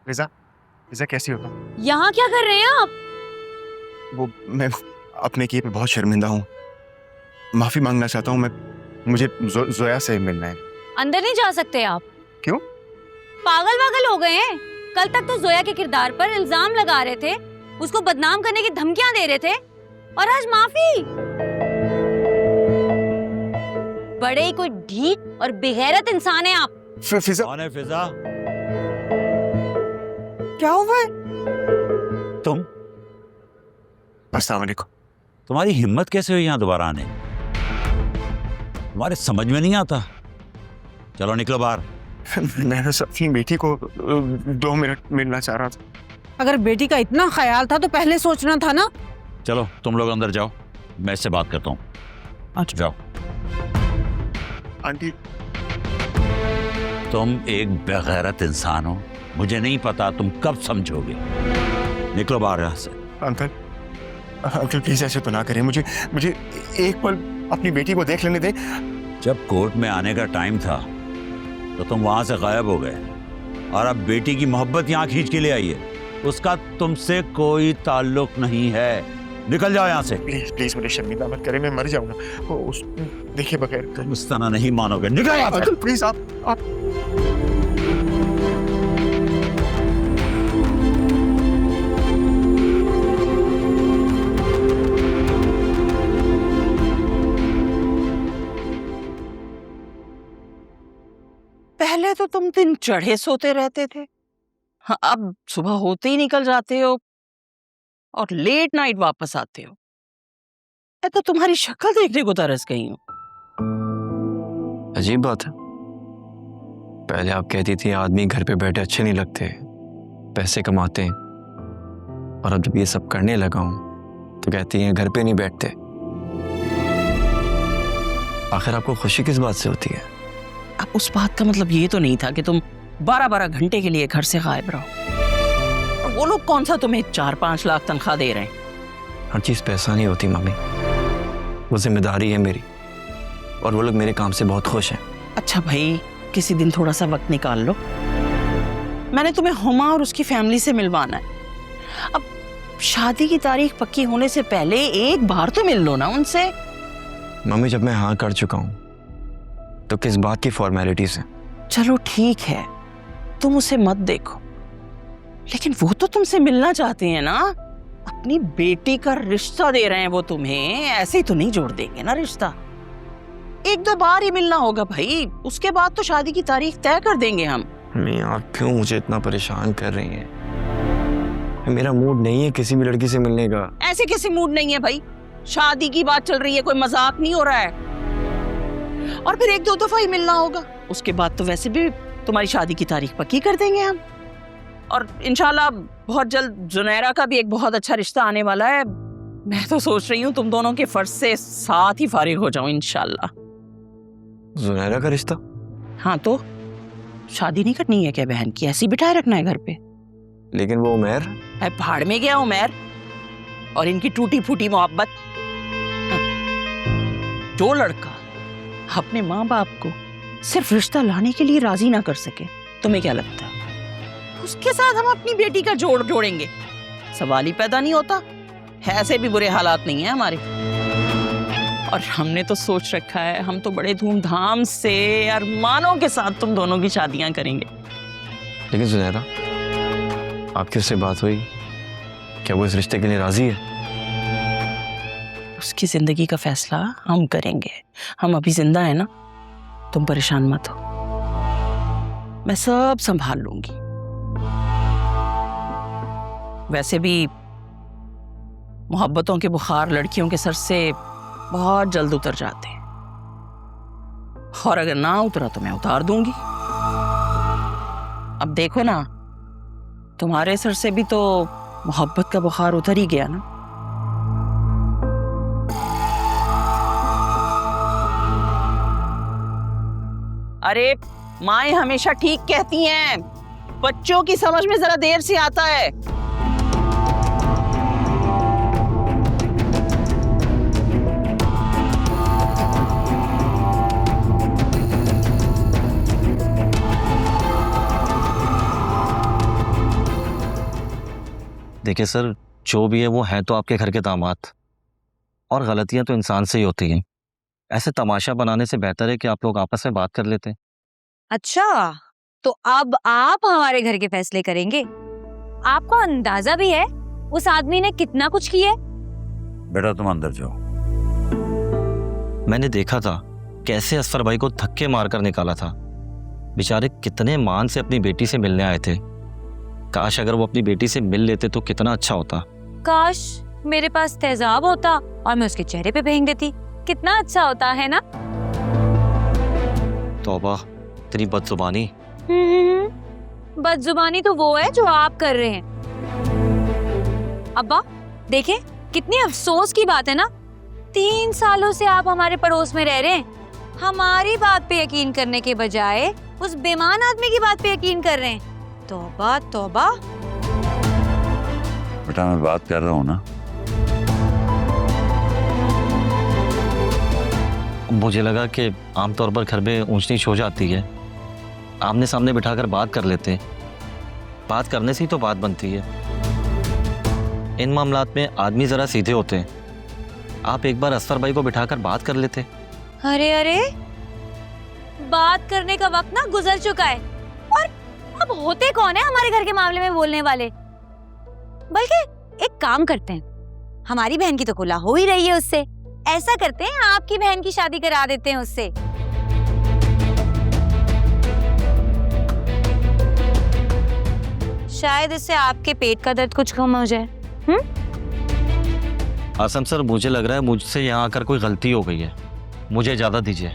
फिजा, फिजा कैसी हो तुम? यहाँ क्या कर रहे हैं आप? वो मैं अपने किए पे बहुत शर्मिंदा हूँ। माफी मांगना चाहता हूँ मैं। मुझे जोया से मिलना है। अंदर नहीं जा सकते आप। क्यों? पागल वागल हो गए हैं? कल तक तो जोया के किरदार पर इल्जाम लगा रहे थे, उसको बदनाम करने की धमकियां दे रहे थे, और आज माफी। बड़े ही कोई ढीठ और बेगैरत इंसान है आप। फिजा, कौन है फिजा? क्या हुआ है? तुम? अस्सलाम वालेकुम। तुम्हारी हिम्मत कैसे हुई यहाँ दोबारा आने? तुम्हारे समझ में नहीं आता। चलो निकलो बाहर। मैं बस अपनी बेटी को 2 मिनट मिलना चाह रहा था। अगर बेटी का इतना ख्याल था तो पहले सोचना था ना। चलो तुम लोग अंदर जाओ, मैं इससे बात करता हूँ। अच्छा। जाओ। आंटी, तुम एक बेगैरत इंसान हो, मुझे नहीं पता तुम कब समझोगे। निकलो बाहर यहाँ से। अंकल, अंकल प्लीज ऐसे तो ना करें। मुझे मुझे एक पल अपनी बेटी को देख लेने दें। जब कोर्ट में आने का टाइम था तो तुम वहां से गायब हो गए, और अब बेटी की मोहब्बत यहाँ खींच के ले आई है। उसका तुमसे कोई ताल्लुक नहीं है। निकल जाओ यहाँ से। प्लीज प्लीज मुझे शर्मिंदा मत करें, मैं मर जाऊंगा वो उस देखे बगैर। तुम इस तरह नहीं मानोगे। निकल यहाँ से। अंकल प्लीज आप पहले तो तुम दिन चढ़े सोते रहते थे, हाँ, अब सुबह होते ही निकल जाते हो और लेट नाइट वापस आते हो। मैं तो तुम्हारी शक्ल देखने को तरस गई हूँ। अजीब बात है। पहले आप कहती थी आदमी घर पे बैठे अच्छे नहीं लगते, पैसे कमाते हैं, और अब जब ये सब करने लगा हूं तो कहती हैं घर पे नहीं बैठते। आखिर आपको खुशी किस बात से होती है? अब उस बात का मतलब ये तो नहीं था कि तुम 12-12 घंटे के लिए घर से गायब रहो। और वो लोग कौन सा तुम्हें 4-5 लाख तनख्वाह दे रहे हैं? हर चीज पैसा नहीं होती मम्मी, वो जिम्मेदारी है मेरी, और वो लोग मेरे काम से बहुत खुश हैं। अच्छा भाई, किसी दिन थोड़ा सा वक्त निकाल लो। मैंने तुम्हें हुमा और उसकी फैमिली से मिलवाना है। अब शादी की तारीख पक्की होने से पहले एक बार तो मिल लो ना उनसे। मम्मी, जब मैं हाँ कर चुका हूं तो किस बात की फॉर्मेलिटीज हैं? चलो ठीक है, तुम उसे मत देखो, लेकिन वो तो तुमसे मिलना चाहते हैं ना। अपनी बेटी का रिश्ता दे रहे हैं वो तुम्हें, ऐसे ही तो नहीं जोड़ देंगे ना रिश्ता। 1-2 बार ही मिलना होगा भाई, उसके बाद तो शादी की तारीख तय कर देंगे हम। मम्मी, आप क्यों मुझे इतना परेशान कर रही हैं? मेरा मूड नहीं है किसी भी लड़की से मिलने का। ऐसे कैसे मूड नहीं है भाई? शादी की बात चल रही है, कोई मजाक नहीं हो रहा है। और फिर 1-2 दफा ही मिलना होगा, उसके बाद तो वैसे भी तुम्हारी शादी की तारीख पक्की कर देंगे हम। और इंशाल्लाह बहुत जल्द जुनैरा का भी एक बहुत अच्छा रिश्ता आने वाला है। मैं तो सोच रही हूँ तुम दोनों के फर्ज से साथ ही फारिग हो जाऊं इंशाल्लाह। जुनैरा का रिश्ता? हाँ, तो शादी नहीं करनी है क्या बहन की? ऐसी बिठाए रखना है घर पे? लेकिन वो उमैर? भाड़ में गया उमैर और इनकी टूटी फूटी मोहब्बत। जो लड़का अपने माँ बाप को सिर्फ रिश्ता लाने के लिए राजी ना कर सके, तुम्हें क्या लगता है उसके साथ हम अपनी बेटी का जोड़ जोड़ेंगे? सवाल ही पैदा नहीं होता। ऐसे भी बुरे हालात नहीं है हमारे, और हमने तो सोच रखा है हम तो बड़े धूमधाम से अरमानों के साथ तुम दोनों की शादियां करेंगे। लेकिन जुनैरा, आपकी उससे बात हुई? क्या वो इस रिश्ते के लिए राजी है? उसकी जिंदगी का फैसला हम करेंगे। हम अभी जिंदा है ना, तुम परेशान मत हो, मैं सब संभाल लूंगी। वैसे भी मोहब्बतों के बुखार लड़कियों के सर से बहुत जल्द उतर जाते हैं, और अगर ना उतरा तो मैं उतार दूंगी। अब देखो ना, तुम्हारे सर से भी तो मोहब्बत का बुखार उतर ही गया ना। अरे माएं हमेशा ठीक कहती हैं, बच्चों की समझ में जरा देर से आता है। देखिए सर, जो भी है वो है तो आपके घर के दामाद, और गलतियां तो इंसान से ही होती हैं। ऐसे तमाशा बनाने से बेहतर है कि आप लोग आपस में बात कर लेते। अच्छा, तो अब आप हमारे घर के फैसले करेंगे? आपको अंदाजा भी है उस आदमी ने कितना कुछ किया है? बेटा तुम अंदर जाओ। मैंने देखा था कैसे असफर भाई को धक्के मारकर निकाला था। बेचारे कितने मान से अपनी बेटी से मिलने आए थे। काश अगर वो अपनी बेटी से मिल लेते तो कितना अच्छा होता। काश मेरे पास तेजाब होता और मैं उसके चेहरे पे फेंक देती, कितना अच्छा होता है ना? तौबा, इतनी बदजुबानी। बदजुबानी तो वो है जो आप कर रहे हैं। अब्बा देखें, कितनी अफसोस की बात है ना, 3 सालों से आप हमारे पड़ोस में रह रहे हैं, हमारी बात पे यकीन करने के बजाय उस बेईमान आदमी की बात पे यकीन कर रहे हैं। तौबा तौबा। बेटा मैं बात कर रहा हूँ ना। मुझे लगा कि आमतौर पर घर में ऊंच नीच हो जाती है, आमने सामने बिठाकर बात कर लेते। बात करने से ही तो बात बनती है। इन मामलात में आदमी जरा सीधे होते हैं। आप एक बार असफर भाई को बिठाकर बात कर लेते। अरे अरे, बात करने का वक्त ना गुजर चुका है, और अब होते कौन है हमारे घर के मामले में बोलने वाले? बल्कि एक काम करते हैं, हमारी बहन की तो कुला हो ही रही है उससे, ऐसा करते हैं आपकी बहन की शादी करा देते हैं उससे। शायद इससे आपके पेट का दर्द कुछ कम हो जाए। आसम सर, मुझे लग रहा है मुझसे यहाँ आकर कोई गलती हो गई है। मुझे इजाजत दीजिए।